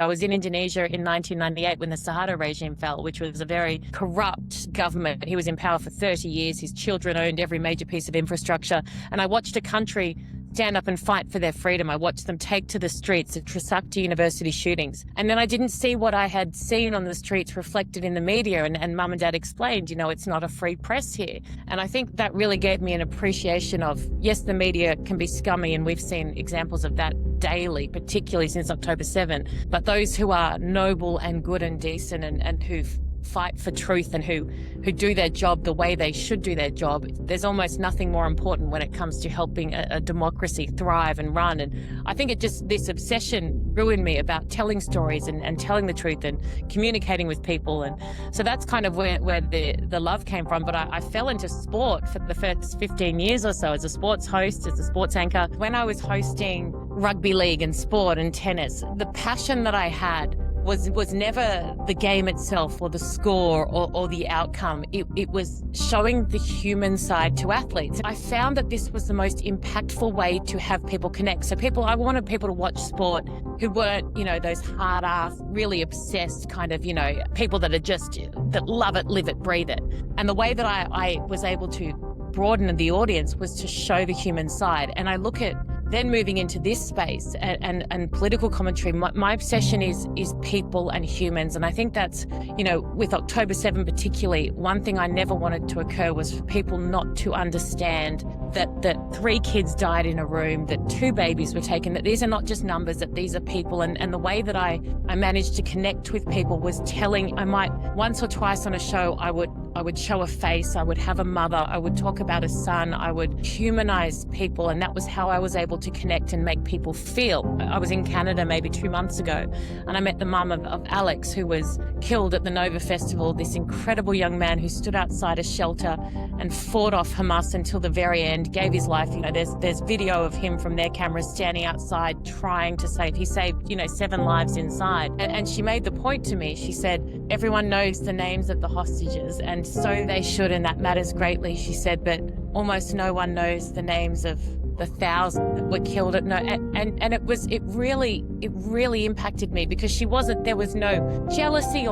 I was in Indonesia in 1998 when the Suharto regime fell, which was a very corrupt government. He was in power for 30 years. His children owned every major piece of infrastructure. And I watched a country stand up and fight for their freedom. I watched them take to the streets at Trisakti University shootings. And then I didn't see what I had seen on the streets reflected in the media. And Mum and Dad explained, it's not a free press here. And I think that really gave me an appreciation of, yes, the media can be scummy, and we've seen examples of that daily, particularly since October 7. But those who are noble and good and decent and who fight for truth and who do their job the way they should do their job, there's almost nothing more important when it comes to helping a democracy thrive and run. And I think this obsession grew in me about telling stories and telling the truth and communicating with people. And so that's kind of where the love came from. But I fell into sport for the first 15 years or so as a sports host, as a sports anchor. When I was hosting rugby league and sport and tennis, the passion that I had was never the game itself or the score or the outcome. It was showing the human side to athletes. I found that this was the most impactful way to have people connect. So I wanted people to watch sport who weren't, those hard-ass, really obsessed kind of, people that that love it, live it, breathe it. And the way that I was able to broaden the audience was to show the human side. And I look at then moving into this space and political commentary, my obsession is people and humans. And I think that's, with October 7 particularly, one thing I never wanted to occur was for people not to understand that 3 kids died in a room, that 2 babies were taken, that these are not just numbers, that these are people. And the way that I managed to connect with people was telling, I might once or twice on a show, I would show a face, I would have a mother, I would talk about a son, I would humanize people. And that was how I was able to connect and make people feel. I was in Canada maybe 2 months ago, and I met the mum of Alex, who was killed at the Nova Festival, this incredible young man who stood outside a shelter and fought off Hamas until the very end, gave his life. There's video of him from their cameras standing outside trying to save. He saved, 7 lives inside. And she made the point to me. She said, everyone knows the names of the hostages, and so they should, and that matters greatly. She said, but almost no one knows the names of the 1,000 that were killed at and it really impacted me, because there was no jealousy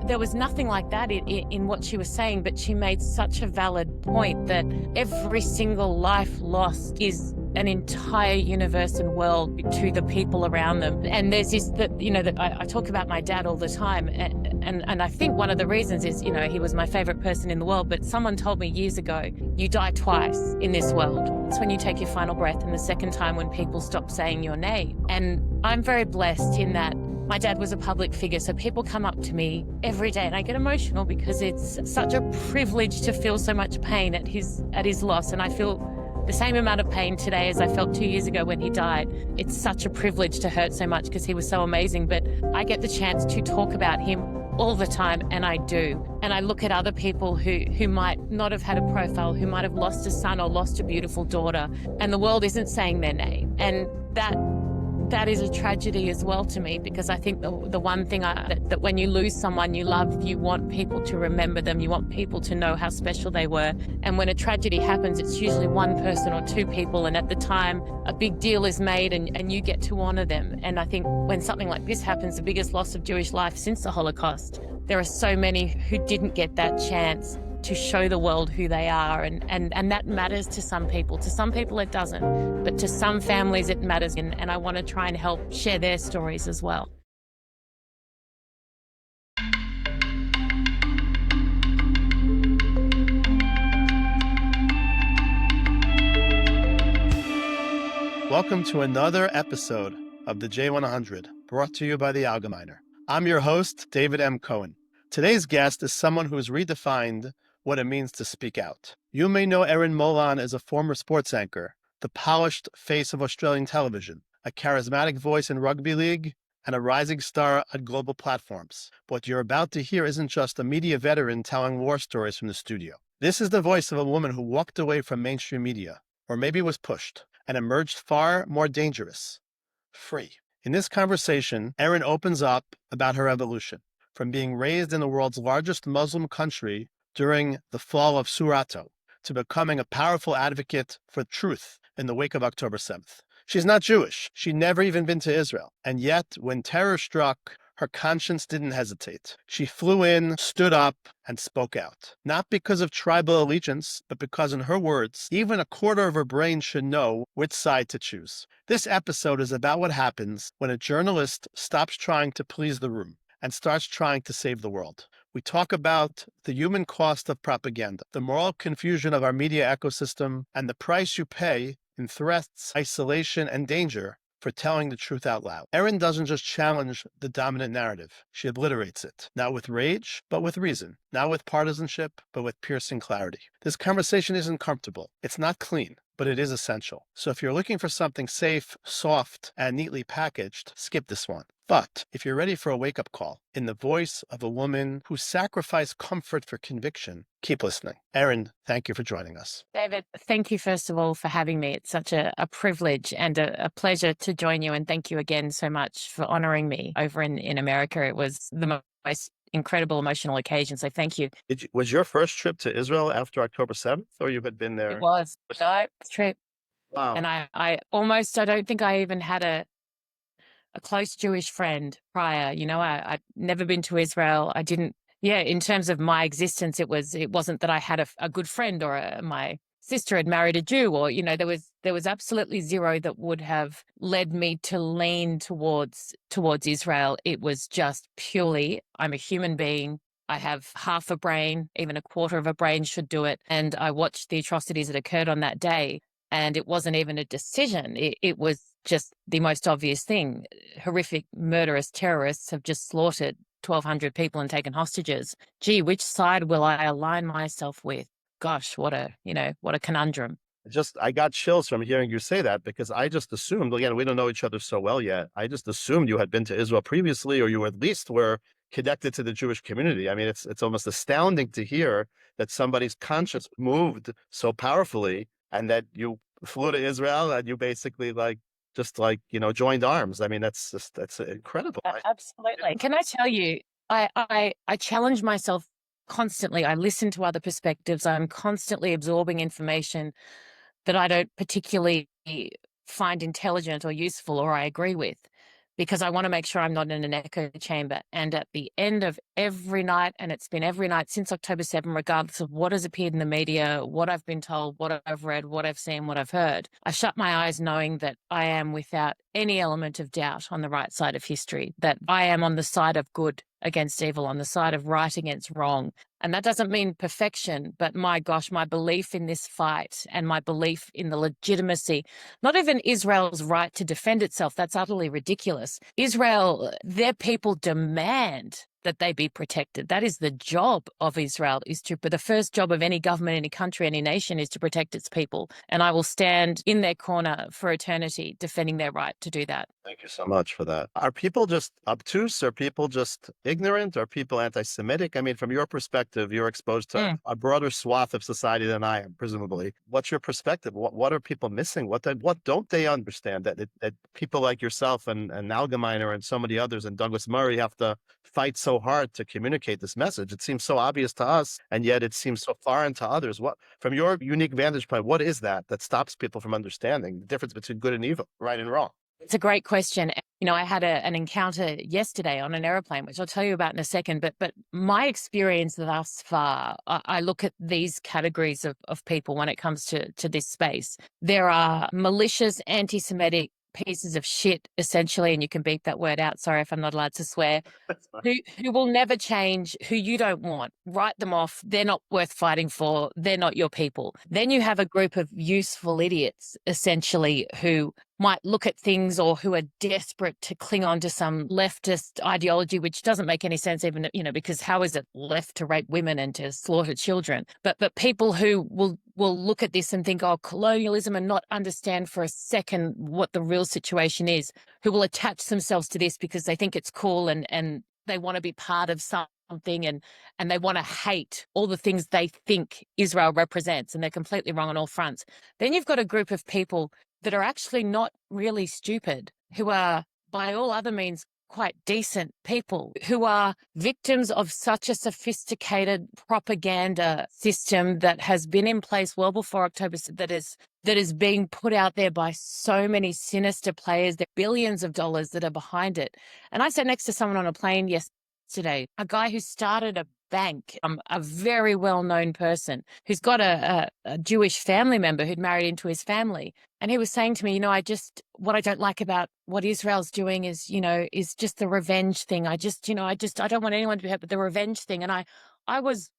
there was nothing like that in what she was saying, but she made such a valid point that every single life lost is an entire universe and world to the people around them. And there's this, that I talk about my dad all the time, and I think one of the reasons is, he was my favorite person in the world, but someone told me years ago, you die twice in this world. It's when you take your final breath, and the second time when people stop saying your name. And I'm very blessed in that my dad was a public figure, so people come up to me every day, and I get emotional because it's such a privilege to feel so much pain at his loss, and I feel the same amount of pain today as I felt 2 years ago when he died. It's such a privilege to hurt so much because he was so amazing, but I get the chance to talk about him all the time, and I do. And I look at other people who might not have had a profile, who might have lost a son or lost a beautiful daughter, and the world isn't saying their name. And that is a tragedy as well to me, because I think the one thing that when you lose someone you love, you want people to remember them, you want people to know how special they were. And when a tragedy happens, it's usually one person or 2 people, and at the time a big deal is made and you get to honor them. And I think when something like this happens, the biggest loss of Jewish life since the Holocaust, there are so many who didn't get that chance to show the world who they are, and that matters to some people. To some people it doesn't, but to some families it matters, and I want to try and help share their stories as well. Welcome to another episode of the J100, brought to you by the Allgemeiner. I'm your host, David M. Cohen. Today's guest is someone who has redefined what it means to speak out. You may know Erin Molan as a former sports anchor, the polished face of Australian television, a charismatic voice in rugby league, and a rising star at global platforms. What you're about to hear isn't just a media veteran telling war stories from the studio. This is the voice of a woman who walked away from mainstream media, or maybe was pushed, and emerged far more dangerous, free. In this conversation, Erin opens up about her evolution, from being raised in the world's largest Muslim country during the fall of Suharto to becoming a powerful advocate for truth in the wake of October 7th. She's not Jewish. She'd never even been to Israel. And yet, when terror struck, her conscience didn't hesitate. She flew in, stood up, and spoke out. Not because of tribal allegiance, but because, in her words, even a quarter of her brain should know which side to choose. This episode is about what happens when a journalist stops trying to please the room and starts trying to save the world. We talk about the human cost of propaganda, the moral confusion of our media ecosystem, and the price you pay in threats, isolation, and danger for telling the truth out loud. Erin doesn't just challenge the dominant narrative. She obliterates it, not with rage, but with reason, not with partisanship, but with piercing clarity. This conversation isn't comfortable. It's not clean, but it is essential. So if you're looking for something safe, soft, and neatly packaged, skip this one. But if you're ready for a wake-up call in the voice of a woman who sacrificed comfort for conviction, keep listening. Erin, thank you for joining us. David, thank you, first of all, for having me. It's such a privilege and a pleasure to join you. And thank you again so much for honoring me over in America. It was the most incredible emotional occasion. So thank you. Was your first trip to Israel after October 7th, or you had been there? It was. No, trip. Wow. And I don't think I even had a close Jewish friend prior. I'd never been to Israel. I didn't, in terms of my existence, it wasn't that I had a good friend or my sister had married a Jew, or, there was absolutely zero that would have led me to lean towards Israel. It was just purely, I'm a human being. I have half a brain, even a quarter of a brain should do it. And I watched the atrocities that occurred on that day. And it wasn't even a decision. It was just the most obvious thing. Horrific, murderous terrorists have just slaughtered 1,200 people and taken hostages. Gee, which side will I align myself with? Gosh, what a conundrum. I got chills from hearing you say that, because I just assumed, again, we don't know each other so well yet. I just assumed you had been to Israel previously, or you at least were connected to the Jewish community. I mean, it's almost astounding to hear that somebody's conscience moved so powerfully, and that you flew to Israel and you basically joined arms. I mean, that's incredible. Absolutely. Can I tell you, I challenge myself constantly. I listen to other perspectives. I'm constantly absorbing information that I don't particularly find intelligent or useful or I agree with, because I want to make sure I'm not in an echo chamber. And at the end of every night, and it's been every night since October 7, regardless of what has appeared in the media, what I've been told, what I've read, what I've seen, what I've heard, I shut my eyes knowing that I am without any element of doubt on the right side of history, that I am on the side of good against evil, on the side of right against wrong. And that doesn't mean perfection, but my gosh, my belief in this fight and my belief in the legitimacy, not even Israel's right to defend itself, that's utterly ridiculous. Israel, their people demand that they be protected. That is the job of Israel, but the first job of any government, any country, any nation is to protect its people. And I will stand in their corner for eternity, defending their right to do that. Thank you so much for that. Are people just obtuse? Are people just ignorant? Are people anti-Semitic? I mean, from your perspective, you're exposed to a broader swath of society than I am, presumably. What's your perspective? What are people missing? What don't they understand that people like yourself and Allgemeiner and so many others and Douglas Murray have to fight so hard to communicate this message? It seems so obvious to us, and yet it seems so foreign to others. What, from your unique vantage point, what is that stops people from understanding the difference between good and evil, right and wrong? It's a great question. I had an encounter yesterday on an airplane, which I'll tell you about in a second. But my experience thus far, I look at these categories of people when it comes to this space. There are malicious, anti-Semitic pieces of shit, essentially, and you can beep that word out. Sorry if I'm not allowed to swear. Who will never change, who you don't want. Write them off. They're not worth fighting for. They're not your people. Then you have a group of useful idiots, essentially, who might look at things, or who are desperate to cling on to some leftist ideology, which doesn't make any sense, even, because how is it left to rape women and to slaughter children? But people who will look at this and think, oh, colonialism, and not understand for a second what the real situation is, who will attach themselves to this because they think it's cool and they want to be part of something, and they want to hate all the things they think Israel represents, and they're completely wrong on all fronts. Then you've got a group of people that are actually not really stupid, who are by all other means quite decent people who are victims of such a sophisticated propaganda system that has been in place well before October, that is being put out there by so many sinister players. There are billions of dollars that are behind it. And I sat next to someone on a plane yesterday, a guy who started a bank, a very well-known person who's got a Jewish family member who'd married into his family. And he was saying to me, what I don't like about what Israel's doing is just the revenge thing. I don't want anyone to be hurt, but the revenge thing. And I was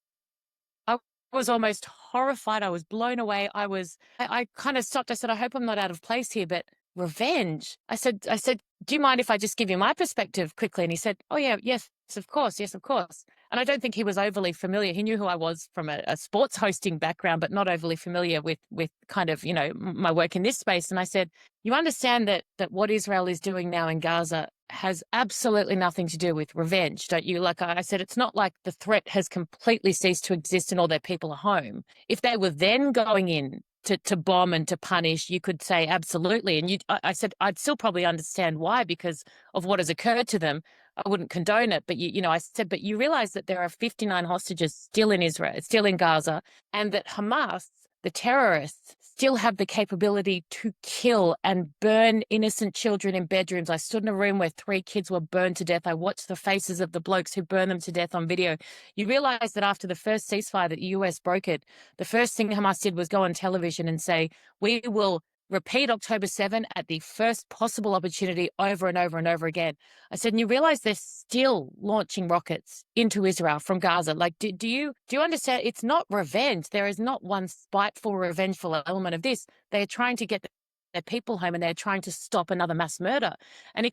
almost horrified. I was blown away. I kind of stopped. I said, I hope I'm not out of place here, but revenge. I said, do you mind if I just give you my perspective quickly? And he said, oh yeah, yes, of course. Yes, of course. And I don't think he was overly familiar. He knew who I was from a sports hosting background, but not overly familiar with kind of, my work in this space. And I said, you understand that what Israel is doing now in Gaza has absolutely nothing to do with revenge, don't you? Like I said, it's not like the threat has completely ceased to exist and all their people are home. If they were then going in to bomb and to punish, you could say absolutely. And I said, I'd still probably understand why, because of what has occurred to them. I wouldn't condone it, but I said, but you realize that there are 59 hostages still in Israel, still in Gaza, and that Hamas, the terrorists, still have the capability to kill and burn innocent children in bedrooms. I stood in a room where 3 kids were burned to death. I watched the faces of the blokes who burned them to death on video. You realize that after the first ceasefire that the US brokered, the first thing Hamas did was go on television and say, we will repeat October 7 at the first possible opportunity over and over and over again. I said, and you realize they're still launching rockets into Israel from Gaza. Like, do you understand? It's not revenge. There is not one spiteful, revengeful element of this. They're trying to get their people home and they're trying to stop another mass murder. And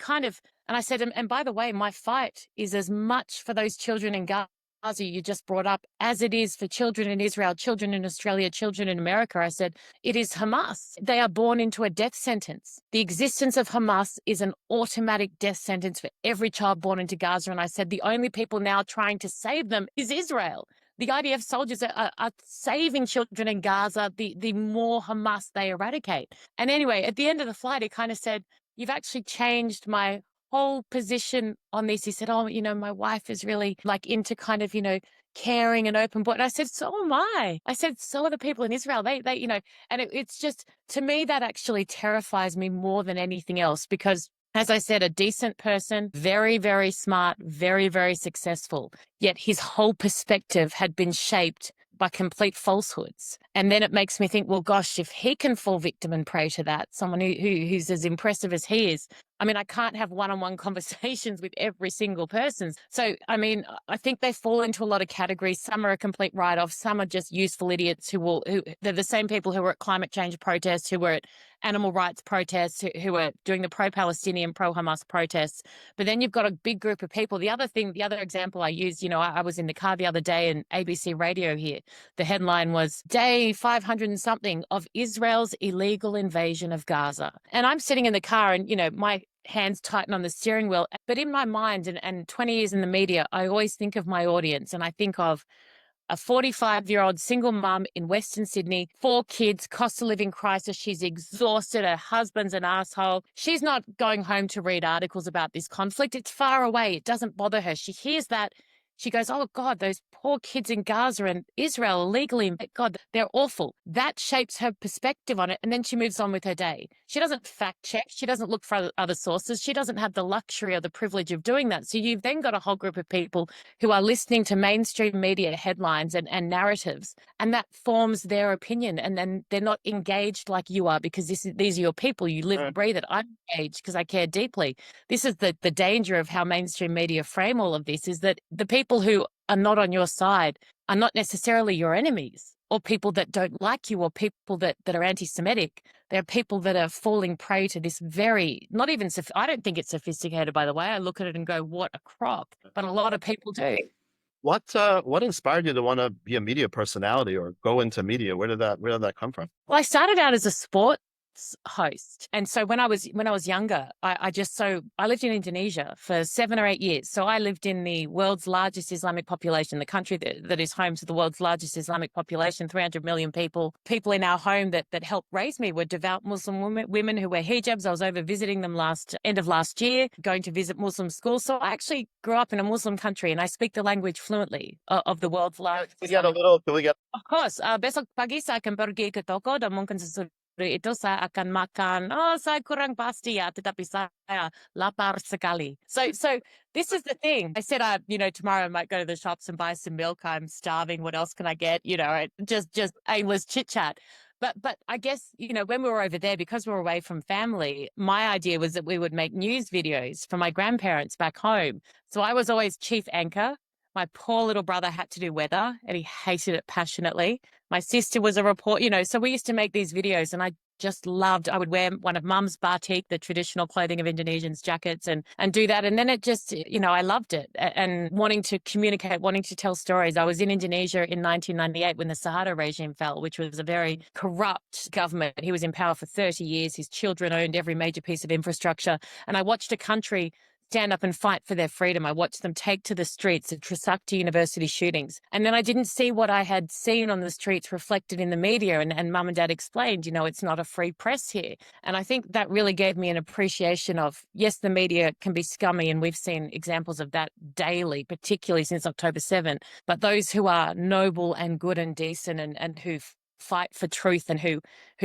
I said, and by the way, my fight is as much for those children in Gaza you just brought up as it is for children in Israel, children in Australia, children in America. I said, it is Hamas. They are born into a death sentence. The existence of Hamas is an automatic death sentence for every child born into Gaza. And I said, the only people now trying to save them is Israel. The IDF soldiers are saving children in Gaza, the more Hamas they eradicate. And anyway, at the end of the flight, he kind of said, you've actually changed my whole position on this. He said, oh, my wife is really like into kind of, caring and open book. And I said, so am I. I said, so are the people in Israel. They and it's just, to me, that actually terrifies me more than anything else, because as I said, a decent person, very, very smart, very, very successful, yet his whole perspective had been shaped by complete falsehoods. And then it makes me think, well, gosh, if he can fall victim and prey to that, someone who's as impressive as he is, I can't have one-on-one conversations with every single person. So, I think they fall into a lot of categories. Some are a complete write-off. Some are just useful idiots who they're the same people who were at climate change protests, who were at animal rights protests, who were doing the pro-Palestinian, pro-Hamas protests. But then you've got a big group of people. The other example I used, I was in the car the other day and ABC radio here. The headline was day 500 and something of Israel's illegal invasion of Gaza. And I'm sitting in the car and, my hands tighten on the steering wheel. But in my mind, and 20 years in the media, I always think of my audience, and I think of a 45-year-old single mum in Western Sydney, 4 kids, cost of living crisis. She's exhausted. Her husband's an asshole. She's not going home to read articles about this conflict. It's far away. It doesn't bother her. She hears that. She goes, oh, God, those poor kids in Gaza and Israel illegally. God, they're awful. That shapes her perspective on it. And then she moves on with her day. She doesn't fact check. She doesn't look for other sources. She doesn't have the luxury or the privilege of doing that. So you've then got a whole group of people who are listening to mainstream media headlines and narratives, and that forms their opinion. And then they're not engaged like you are, because these are your people. You live and breathe it. I'm engaged because I care deeply. This is the danger of how mainstream media frame all of this, is that the people who are not on your side are not necessarily your enemies, or people that don't like you, or people that are anti-Semitic. They're people that are falling prey to this very, not even, I don't think it's sophisticated, by the way. I look at it and go, what a crock. But a lot of people do. What inspired you to want to be a media personality or go into media? Where did that come from? Well, I started out as a sport host. And so when I was younger, I lived in Indonesia for 7 or 8 years. So I lived in the world's largest Islamic population, the country that is home to the world's largest Islamic population, 300 million people. People in our home that helped raise me were devout Muslim women who wear hijabs. I was over visiting them end of last year, going to visit Muslim schools. So I actually grew up in a Muslim country and I speak the language fluently of the world's largest. Of course, besok pagi saya akan pergi ke toko dan mungkin sesudah itu saya akan makan. Oh, saya kurang pasti ya, tetapi saya lapar sekali. So this is the thing. I said, tomorrow I might go to the shops and buy some milk. I'm starving. What else can I get? Just aimless chit chat. But I guess, when we were over there, because we were away from family, my idea was that we would make news videos for my grandparents back home. So I was always chief anchor. My poor little brother had to do weather and he hated it passionately. My sister was a reporter, so we used to make these videos and I would wear one of mum's batik, the traditional clothing of Indonesians, jackets, and do that. And then it just, I loved it and wanting to communicate, wanting to tell stories. I was in Indonesia in 1998 when the Suharto regime fell, which was a very corrupt government. He was in power for 30 years. His children owned every major piece of infrastructure. And I watched a country stand up and fight for their freedom. I watched them take to the streets at Trisakti University shootings. And then I didn't see what I had seen on the streets reflected in the media. And mum and dad explained, it's not a free press here. And I think that really gave me an appreciation of, yes, the media can be scummy. And we've seen examples of that daily, particularly since October 7. But those who are noble and good and decent and who fight for truth and who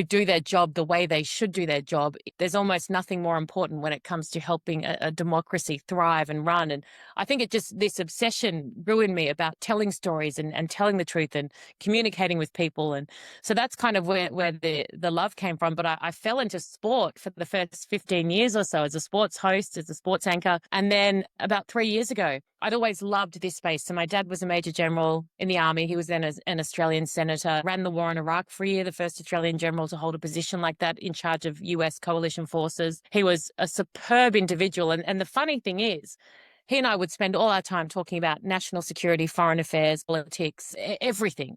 do their job the way they should do their job, there's almost nothing more important when it comes to helping a democracy thrive and run. And I think this obsession grew in me about telling stories and telling the truth and communicating with people. And so that's kind of where the love came from. But I fell into sport for the first 15 years or so as a sports host, as a sports anchor. And then about 3 years ago, I'd always loved this space. So my dad was a major general in the army. He was then an Australian senator, ran the war in Iraq for a year, the first Australian general to hold a position like that in charge of US coalition forces. He was a superb individual. And the funny thing is, he and I would spend all our time talking about national security, foreign affairs, politics, everything.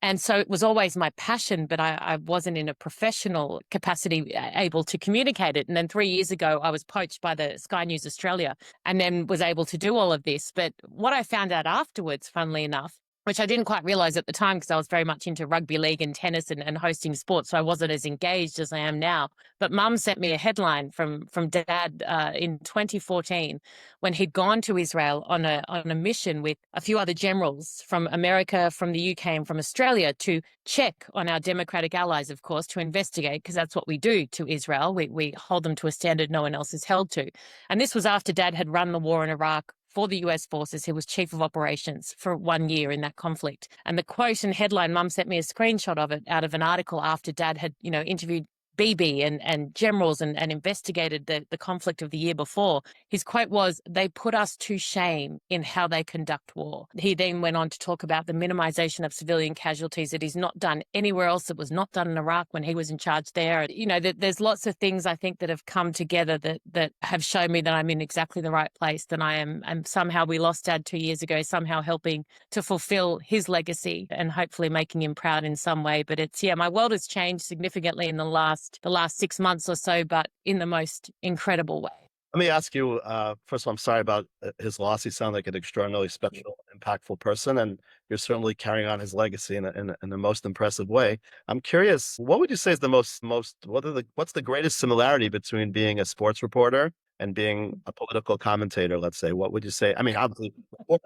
And so it was always my passion, but I wasn't in a professional capacity able to communicate it. And then 3 years ago, I was poached by the Sky News Australia and then was able to do all of this. But what I found out afterwards, funnily enough, which I didn't quite realize at the time because I was very much into rugby league and tennis and hosting sports, so I wasn't as engaged as I am now. But mum sent me a headline from dad in 2014 when he'd gone to Israel on a mission with a few other generals from America, from the UK, and from Australia to check on our democratic allies, of course, to investigate, because that's what we do to Israel. We hold them to a standard no one else is held to. And this was after dad had run the war in Iraq for the US forces. He was chief of operations for 1 year in that conflict. And the quote and headline, mum sent me a screenshot of it out of an article after dad had, interviewed BB and generals and investigated the conflict of the year before. His quote was, "They put us to shame in how they conduct war." He then went on to talk about the minimization of civilian casualties that is not done anywhere else. It was not done in Iraq when he was in charge there. There's lots of things I think that have come together that have shown me that I'm in exactly the right place, that I am. And somehow we lost dad 2 years ago, somehow helping to fulfill his legacy and hopefully making him proud in some way. But my world has changed significantly in the last 6 months or so, but in the most incredible way. Let me ask you, first of all, I'm sorry about his loss. He sounded like an extraordinarily special, impactful person, and you're certainly carrying on his legacy in the most impressive way. I'm curious, what would you say is what's the greatest similarity between being a sports reporter and being a political commentator, let's say? What would you say? I mean, obviously,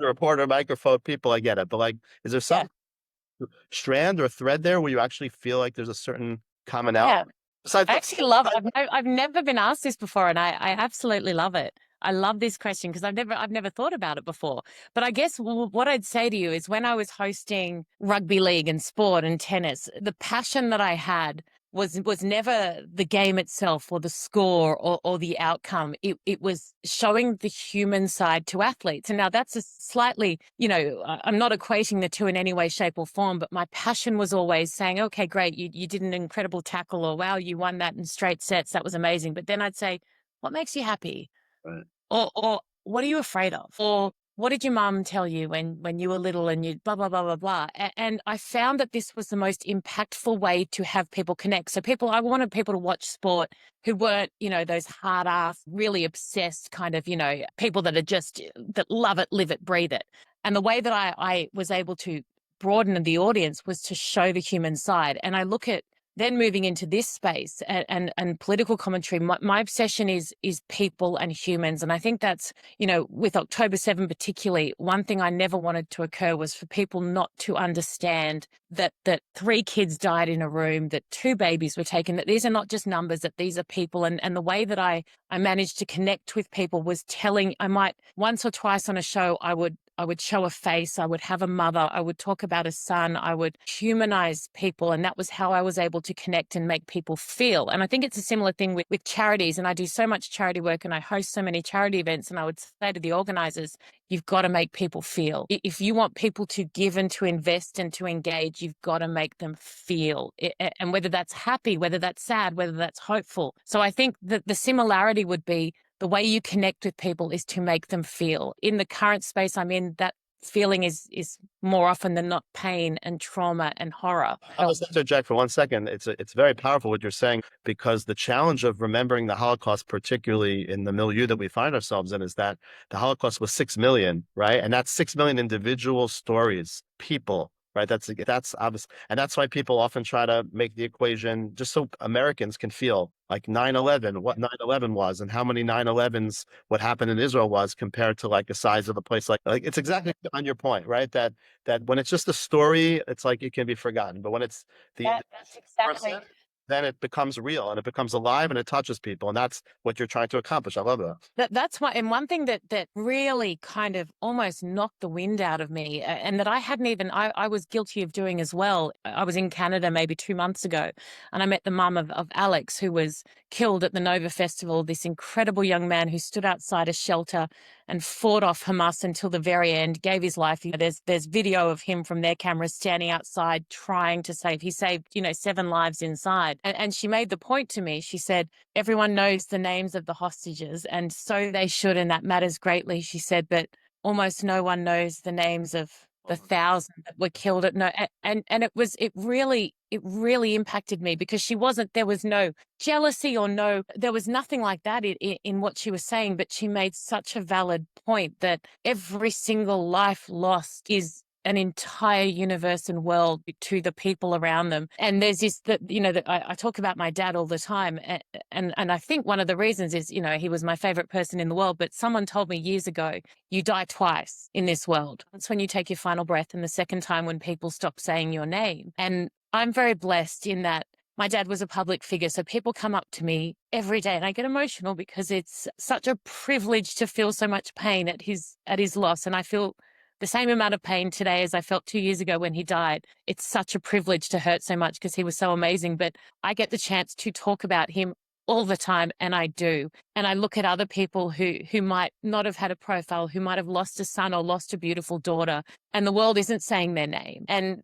reporter, microphone, people, I get it, but is there some strand or thread there where you actually feel like there's a certain commonality? Yeah. I actually love it. I've never been asked this before, and I absolutely love it. I love this question because I've never thought about it before. But I guess what I'd say to you is when I was hosting rugby league and sport and tennis, the passion that I had was never the game itself or the score or the outcome. It was showing the human side to athletes. And now that's a slightly, I'm not equating the two in any way, shape or form, but my passion was always saying, okay, great, you did an incredible tackle, or wow, you won that in straight sets. That was amazing. But then I'd say, what makes you happy? Right. Or what are you afraid of? Or what did your mum tell you when you were little and you blah blah blah blah blah. And I found that this was the most impactful way to have people connect. So I wanted people to watch sport who weren't, those hard ass, really obsessed kind of, people that are just that love it, live it, breathe it. And the way that I was able to broaden the audience was to show the human side. And I look at then moving into this space and political commentary, my obsession is people and humans. And I think that's, with October 7 particularly, one thing I never wanted to occur was for people not to understand that 3 kids died in a room, that 2 babies were taken, that these are not just numbers, that these are people. And the way that I managed to connect with people was telling, I might once or twice on a show, I would show a face, I would have a mother, I would talk about a son, I would humanize people. And that was how I was able to connect and make people feel. And I think it's a similar thing with charities. And I do so much charity work and I host so many charity events. And I would say to the organizers, you've got to make people feel. If you want people to give and to invest and to engage, you've got to make them feel. And whether that's happy, whether that's sad, whether that's hopeful. So I think that the similarity would be the way you connect with people is to make them feel. In the current space I'm in, that feeling is more often than not pain and trauma and horror. I'll just interject for 1 second. It's very powerful what you're saying, because the challenge of remembering the Holocaust, particularly in the milieu that we find ourselves in, is that the Holocaust was 6 million, right? And that's 6 million individual stories, people, right? That's obvious. And that's why people often try to make the equation just so Americans can feel like 9/11, what 9/11 was, and how many 9/11s, what happened in Israel was, compared to like the size of the place. Like it's exactly on your point, right? That when it's just a story, it's like it can be forgotten. But when it's the That's exactly. person, then it becomes real and it becomes alive and it touches people. And that's what you're trying to accomplish. I love that. That's why, and one thing that really kind of almost knocked the wind out of me, and that I hadn't even, I was guilty of doing as well. I was in Canada maybe 2 months ago, and I met the mum of Alex, who was killed at the Nova Festival, this incredible young man who stood outside a shelter and fought off Hamas until the very end, gave his life. There's video of him from their cameras standing outside trying to save. He saved, 7 lives inside. And she made the point to me. She said, everyone knows the names of the hostages, and so they should, and that matters greatly, she said, but almost no one knows the names of the 1,000 that were killed at no, and it really impacted me, because there was no jealousy or there was nothing like that in what she was saying, but she made such a valid point that every single life lost is an entire universe and world to the people around them. And there's this that I talk about my dad all the time, and I think one of the reasons is he was my favorite person in the world. But someone told me years ago, you die twice in this world. That's when you take your final breath, and the second time when people stop saying your name. And I'm very blessed in that my dad was a public figure, so people come up to me every day, and I get emotional because it's such a privilege to feel so much pain at his loss, and I feel the same amount of pain today as I felt 2 years ago when he died. It's such a privilege to hurt so much because he was so amazing, but I get the chance to talk about him all the time, and I do. And I look at other people who might not have had a profile, who might have lost a son or lost a beautiful daughter, and the world isn't saying their name. And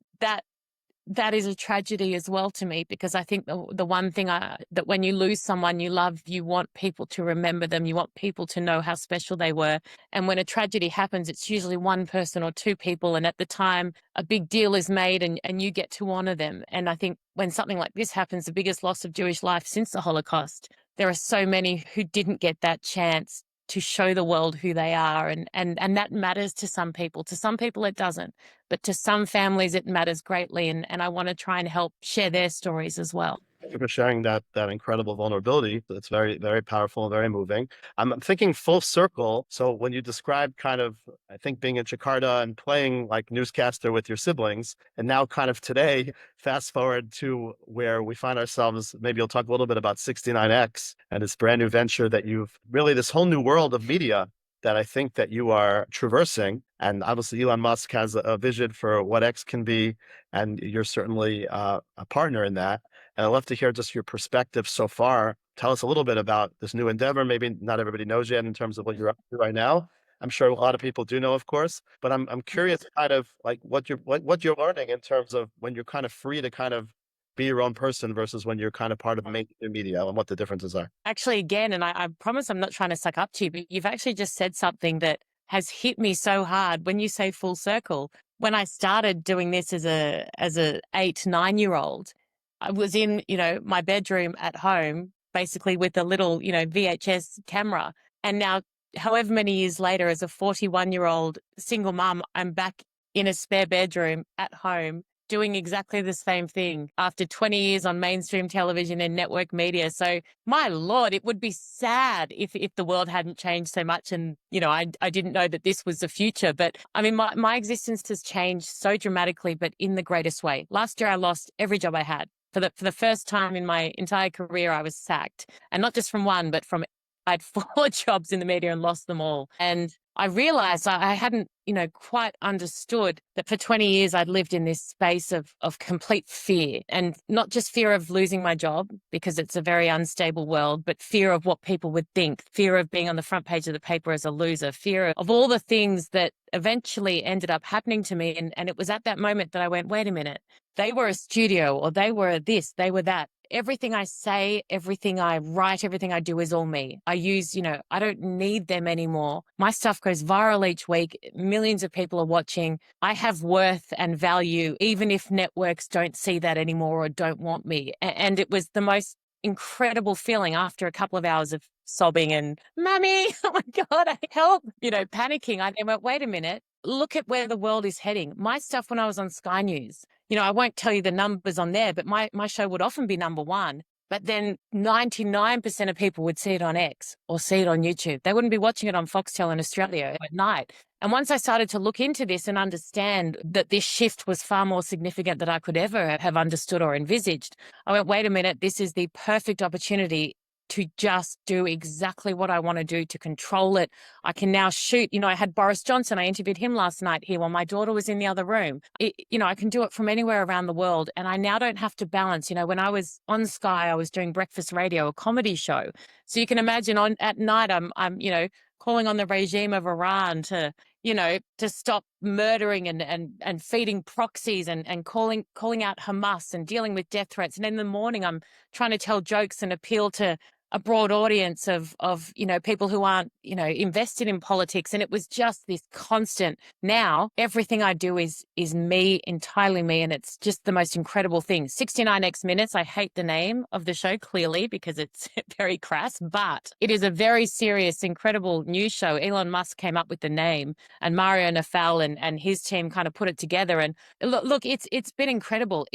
that is a tragedy as well to me, because I think the one thing that when you lose someone you love, you want people to remember them. You want people to know how special they were. And when a tragedy happens, it's usually one person or 2 people. And at the time, a big deal is made and you get to honor them. And I think when something like this happens, the biggest loss of Jewish life since the Holocaust, there are so many who didn't get that chance to show the world who they are. And that matters to some people. To some people, it doesn't. But to some families, it matters greatly. And I want to try and help share their stories as well. Thank you for sharing that incredible vulnerability. It's very, very powerful and very moving. I'm thinking full circle. So when you described kind of, I think, being in Jakarta and playing like newscaster with your siblings, and now kind of today, fast forward to where we find ourselves, maybe you'll talk a little bit about 69X and this brand new venture that you've really, this whole new world of media that I think that you are traversing. And obviously Elon Musk has a vision for what X can be, and you're certainly a partner in that. And I'd love to hear just your perspective so far. Tell us a little bit about this new endeavor. Maybe not everybody knows yet in terms of what you're up to right now. I'm sure a lot of people do know, of course, but I'm curious kind of like what you're learning in terms of when you're kind of free to kind of be your own person versus when you're kind of part of mainstream media, and what the differences are. Actually, again, and I promise I'm not trying to suck up to you, but you've actually just said something that has hit me so hard when you say full circle. When I started doing this as a 8, 9 year old, I was in, my bedroom at home, basically with a little, VHS camera. And now, however many years later, as a 41-year-old single mum, I'm back in a spare bedroom at home doing exactly the same thing after 20 years on mainstream television and network media. So my Lord, it would be sad if the world hadn't changed so much. And, I didn't know that this was the future. But I mean, my existence has changed so dramatically, but in the greatest way. Last year, I lost every job I had. For the first time in my entire career, I was sacked. And not just from one, but from I had 4 jobs in the media and lost them all. And I realized I hadn't, quite understood that for 20 years I'd lived in this space of complete fear, and not just fear of losing my job because it's a very unstable world, but fear of what people would think, fear of being on the front page of the paper as a loser, fear of all the things that eventually ended up happening to me. And it was at that moment that I went, wait a minute, they were a studio, or they were this, they were that. Everything I say, everything I write, everything I do is all me. I use, I don't need them anymore. My stuff goes viral each week. Millions of people are watching. I have worth and value, even if networks don't see that anymore or don't want me. And it was the most incredible feeling after a couple of hours of sobbing and, Mummy, oh my God, I help, panicking. I then went, wait a minute, look at where the world is heading. My stuff when I was on Sky News, I won't tell you the numbers on there, but my show would often be number one. But then 99% of people would see it on X or see it on YouTube. They wouldn't be watching it on Foxtel in Australia at night. And once I started to look into this and understand that this shift was far more significant than I could ever have understood or envisaged, I went, wait a minute, this is the perfect opportunity to just do exactly what I want to do, to control it. I can now shoot. I had Boris Johnson. I interviewed him last night here while my daughter was in the other room. I can do it from anywhere around the world. And I now don't have to balance. When I was on Sky, I was doing breakfast radio, a comedy show. So you can imagine at night, I'm calling on the regime of Iran to stop murdering and feeding proxies and calling out Hamas and dealing with death threats. And in the morning, I'm trying to tell jokes and appeal to a broad audience of people who aren't, invested in politics. And it was just this constant. Now, everything I do is me, entirely me. And it's just the most incredible thing. 69X Minutes. I hate the name of the show, clearly, because it's very crass, but it is a very serious, incredible news show. Elon Musk came up with the name, and Mario Nafal and his team kind of put it together. And look, it's been incredible.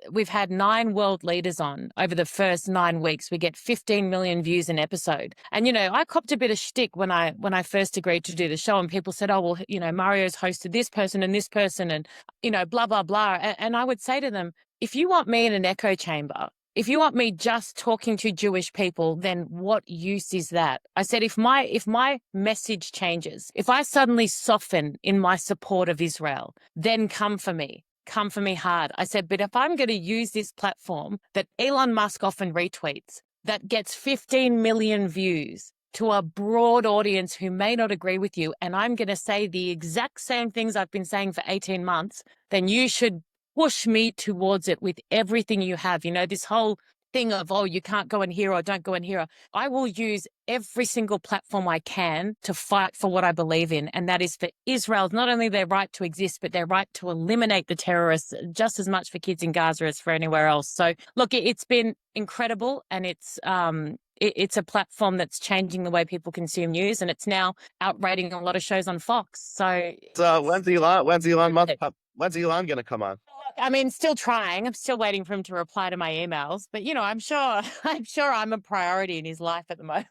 We've had 9 world leaders on over the first 9 weeks. We get 15 million views an episode. And, I copped a bit of shtick when I first agreed to do the show, and people said, oh, well, Mario's hosted this person and this person and, blah, blah, blah. And I would say to them, if you want me in an echo chamber, if you want me just talking to Jewish people, then what use is that? I said, if my message changes, if I suddenly soften in my support of Israel, then come for me. Come for me hard. I said, but if I'm going to use this platform that Elon Musk often retweets, that gets 15 million views to a broad audience who may not agree with you, and I'm going to say the exact same things I've been saying for 18 months, then you should push me towards it with everything you have. This whole thing of, oh, you can't go in here or don't go in here. I will use every single platform I can to fight for what I believe in. And that is for Israel's, not only their right to exist, but their right to eliminate the terrorists, just as much for kids in Gaza as for anywhere else. So look, it's been incredible. And it's a platform that's changing the way people consume news. And it's now outrating a lot of shows on Fox. So when's Elon going to come on? I mean, still trying. I'm still waiting for him to reply to my emails, but I'm sure I'm a priority in his life at the moment.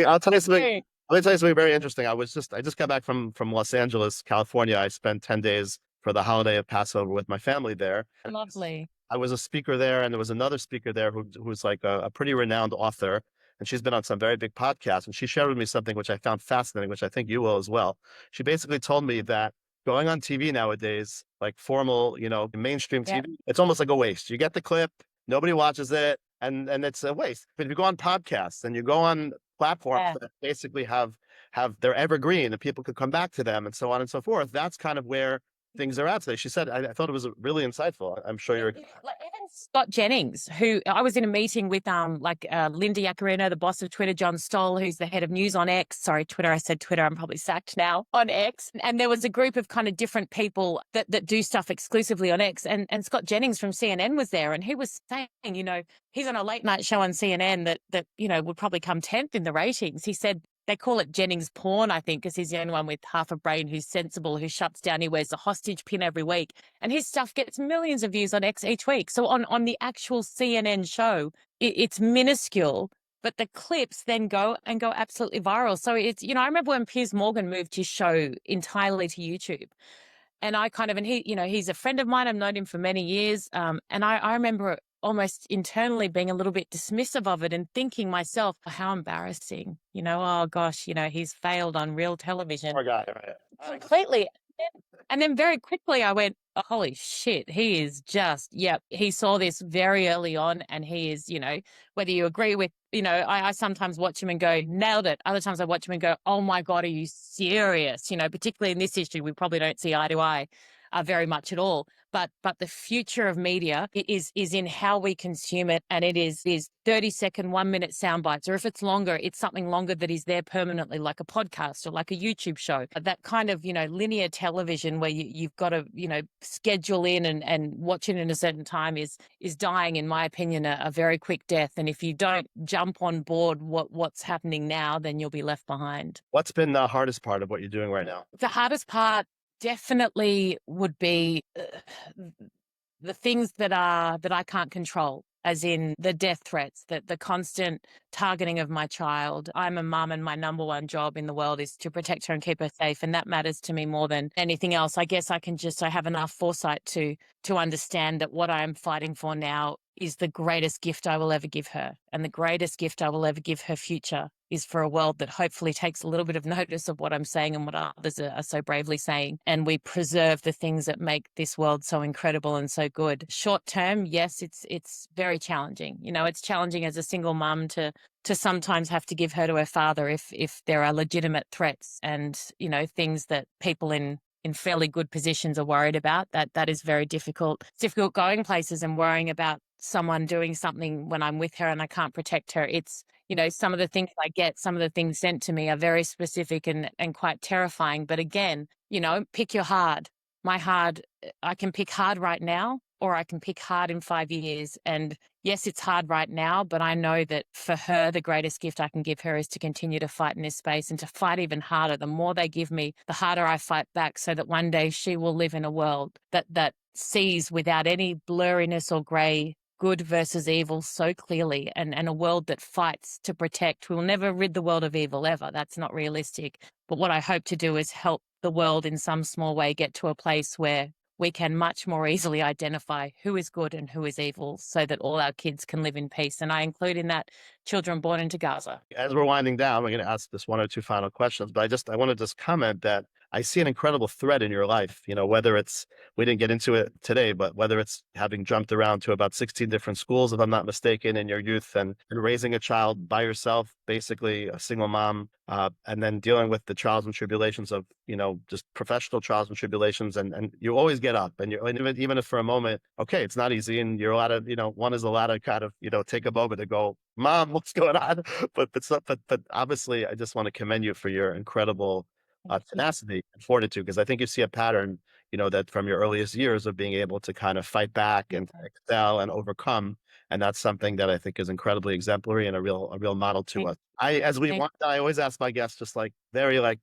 I'll tell you something. Let me tell you something very interesting. I just got back from Los Angeles, California. I spent 10 days for the holiday of Passover with my family there. Lovely. I was a speaker there, and there was another speaker there who's like a pretty renowned author, and she's been on some very big podcasts. And she shared with me something which I found fascinating, which I think you will as well. She basically told me that going on TV nowadays, like formal, mainstream TV, it's almost like a waste. You get the clip, nobody watches it, and it's a waste. But if you go on podcasts and you go on platforms that basically have they're evergreen and people could come back to them and so on and so forth, that's kind of where things are at today. She said, I thought it was really insightful. I'm sure you're. Even Scott Jennings, who I was in a meeting with, Linda Yaccarino, the boss of Twitter, John Stoll, who's the head of news on X. Sorry, Twitter. I said Twitter. I'm probably sacked now on X. And there was a group of kind of different people that do stuff exclusively on X. And Scott Jennings from CNN was there, and he was saying, he's on a late night show on CNN that would probably come 10th in the ratings. He said they call it Jennings porn, I think, because he's the only one with half a brain who's sensible, who shuts down. He wears a hostage pin every week. And his stuff gets millions of views on X each week. So on the actual CNN show, it's minuscule, but the clips then go absolutely viral. So it's, I remember when Piers Morgan moved his show entirely to YouTube. And he's a friend of mine. I've known him for many years. And I remember almost internally being a little bit dismissive of it and thinking myself, oh, how embarrassing, oh gosh, he's failed on real television. Poor guy, right? Completely. And then very quickly I went, oh, holy shit, he is just, he saw this very early on, and he is, whether you agree with, I sometimes watch him and go, nailed it. Other times I watch him and go, oh my God, are you serious? Particularly in this issue, we probably don't see eye to eye very much at all. But the future of media is in how we consume it, and it is 30-second, 1 minute sound bites, or if it's longer, it's something longer that is there permanently, like a podcast or like a YouTube show. That kind of linear television where you've got to schedule in and watch it in a certain time is dying, in my opinion, a very quick death. And if you don't jump on board what's happening now, then you'll be left behind. What's been the hardest part of what you're doing right now? The hardest part definitely would be the things that I can't control, as in the death threats, the constant targeting of my child. I'm a mum, and my number one job in the world is to protect her and keep her safe, and that matters to me more than anything else. I guess I have enough foresight to understand that what I am fighting for now is the greatest gift I will ever give her, and the greatest gift I will ever give her future is for a world that hopefully takes a little bit of notice of what I'm saying and what others are so bravely saying. And we preserve the things that make this world so incredible and so good. Short term, yes, it's very challenging. It's challenging as a single mum to sometimes have to give her to her father if there are legitimate threats and, things that people in fairly good positions are worried about. That is very difficult. It's difficult going places and worrying about someone doing something when I'm with her and I can't protect her. It's, some of the things I get, some of the things sent to me are very specific and quite terrifying. But again, pick your hard. My hard, I can pick hard right now, or I can pick hard in 5 years. And yes, it's hard right now, but I know that for her, the greatest gift I can give her is to continue to fight in this space and to fight even harder. The more they give me, the harder I fight back, so that one day she will live in a world that sees without any blurriness or grey good versus evil so clearly, and a world that fights to protect. We'll never rid the world of evil ever. That's not realistic. But what I hope to do is help the world in some small way get to a place where we can much more easily identify who is good and who is evil, so that all our kids can live in peace. And I include in that children born into Gaza. As we're winding down, we're going to ask this one or two final questions, but I want to just comment that I see an incredible thread in your life, whether it's, we didn't get into it today, but whether it's having jumped around to about 16 different schools, if I'm not mistaken, in your youth, and raising a child by yourself, basically a single mom, and then dealing with the trials and tribulations of, just professional trials and tribulations. And you always get up, and even if for a moment, okay, it's not easy, and you're allowed to, one is allowed to kind of, take a moment to go, Mom, what's going on? But obviously, I just want to commend you for your incredible tenacity and fortitude, because I think you see a pattern, that from your earliest years of being able to kind of fight back and excel and overcome. And that's something that I think is incredibly exemplary and a real model to us. I always ask my guests just like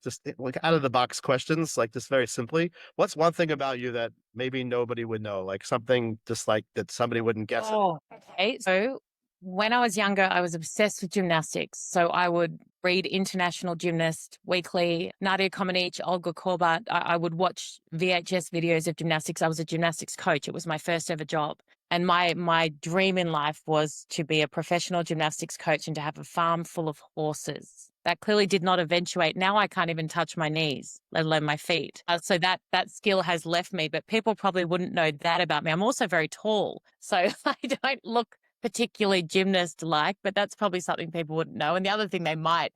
just like out of the box questions, like just very simply, what's one thing about you that maybe nobody would know, like something just like that somebody wouldn't guess? Oh, okay. So when I was younger, I was obsessed with gymnastics. So I would read International Gymnast Weekly, Nadia Comaneci, Olga Korbat. I would watch VHS videos of gymnastics. I was a gymnastics coach. It was my first ever job. And my dream in life was to be a professional gymnastics coach and to have a farm full of horses. That clearly did not eventuate. Now I can't even touch my knees, let alone my feet. So that skill has left me, but people probably wouldn't know that about me. I'm also very tall, so I don't look particularly gymnast-like, but that's probably something people wouldn't know. And the other thing they might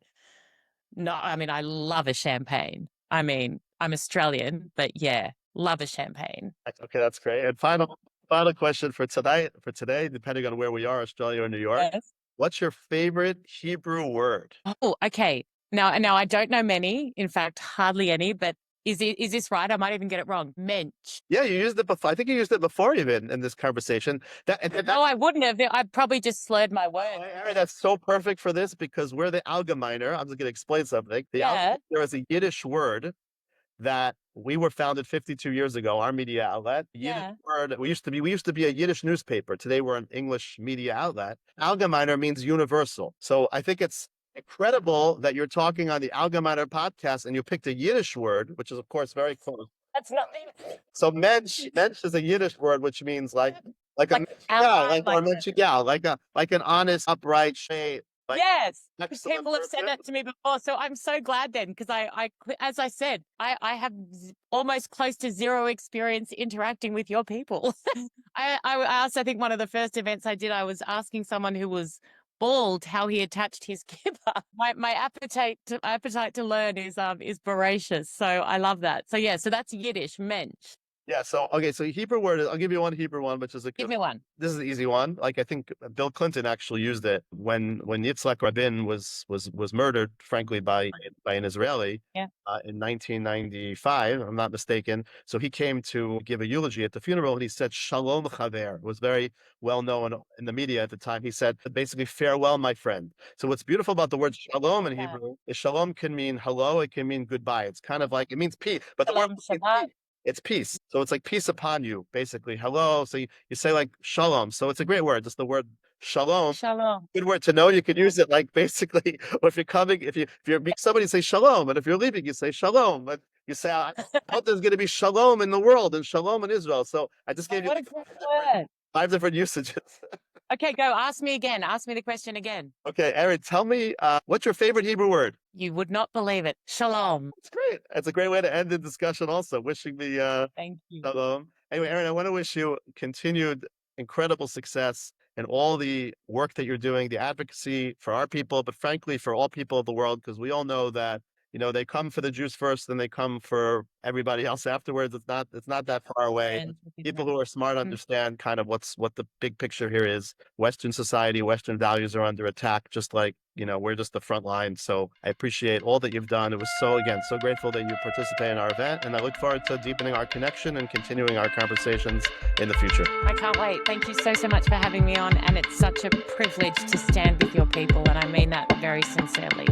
know, I love a champagne. I'm Australian, but yeah, love a champagne. Okay, that's great. And final Final question for tonight, for today, depending on where we are, Australia or New York. Yes. What's your favorite Hebrew word? Oh, okay. Now I don't know many. In fact, hardly any. But is this right? I might even get it wrong. Mensch. Yeah, you used it before. I think you used it before even in this conversation. No, I wouldn't have. I probably just slurred my word. Aaron, that's so perfect for this because we're the Allgemeiner. I'm just going to explain something. Yeah. There is a Yiddish word that we were founded 52 years ago, our media outlet. Yiddish Yeah. word, we used to be a Yiddish newspaper. Today we're an English media outlet. Allgemeiner means universal. So I think it's incredible that you're talking on the Allgemeiner podcast and you picked a Yiddish word, which is of course very close. That's not So mensch is a Yiddish word which means like a like yeah, outline, like like an honest, upright, shade, like yes. excellent People have said person. that to me before, so I'm so glad then because as I said, I have almost close to zero experience interacting with your people. I asked, I think one of the first events I did, I was asking someone who was bald how he attached his kipper. My appetite to learn is voracious, so I love that. So yeah, so that's Yiddish, mensch. Yeah. So okay. So Hebrew word. I'll give you one Hebrew one, which is a Give good. me one. This is the easy one. Like I think Bill Clinton actually used it when Yitzhak Rabin was murdered, frankly, by an Israeli Yeah. in 1995. I'm not mistaken. So he came to give a eulogy at the funeral, and he said "Shalom Chaver." It was very well known in the media at the time. He said basically "Farewell, my friend." So what's beautiful about the word Shalom in Yeah. Hebrew is Shalom can mean hello. It can mean goodbye. It's kind of like it means peace, but the word Shalom Shabbat. it's peace. So it's like peace upon you, basically. Hello. So you say like shalom. So it's a great word. Just the word shalom. Shalom. Good word to know. You can use it like basically, or if you're coming, if you're meeting somebody, say shalom. And if you're leaving, you say shalom. But you say, I hope there's going to be shalom in the world and shalom in Israel. So I just Oh, gave you what a like great word. five different usages. Okay, go ask me again. Ask me the question again. Okay, Erin, tell me what's your favorite Hebrew word? You would not believe it. Shalom. It's great. It's a great way to end the discussion. Also, wishing me Thank you. Anyway, Erin, I want to wish you continued incredible success in all the work that you're doing, the advocacy for our people, but frankly, for all people of the world, because we all know that, they come for the Jews first, then they come for everybody else afterwards. It's not that far away. Friends with People Israel. who are smart Mm. understand kind of what the big picture here is. Western society, Western values are under attack, just like, we're just the front line. So I appreciate all that you've done. It was so grateful that you participated in our event, and I look forward to deepening our connection and continuing our conversations in the future. I can't wait. Thank you so much for having me on. And it's such a privilege to stand with your people. And I mean that very sincerely.